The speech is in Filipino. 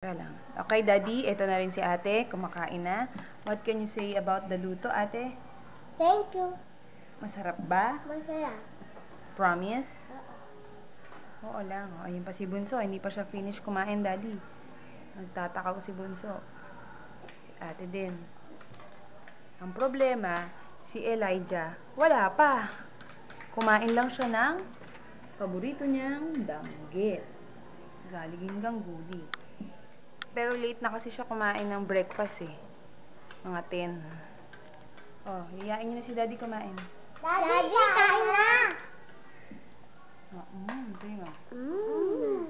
Teka lang. Okay, Daddy, ito na rin si ate. Kumakain na. What can you say about the luto, ate? Thank you. Masarap ba? Masaya. Promise? Oo lang. O, ayun pa si Bunso. Hindi pa siya finish kumain, Daddy. Nagtataka ko si Bunso. Si ate din. Ang problema, si Elijah, wala pa. Kumain lang siya ng paborito niyang danggit. Galing yung gangguli. Pero late na kasi siya kumain ng breakfast eh. Mga 10. Oh, hiyain niyo na si Daddy kumain. Daddy, kain na! Sige nga. Mm.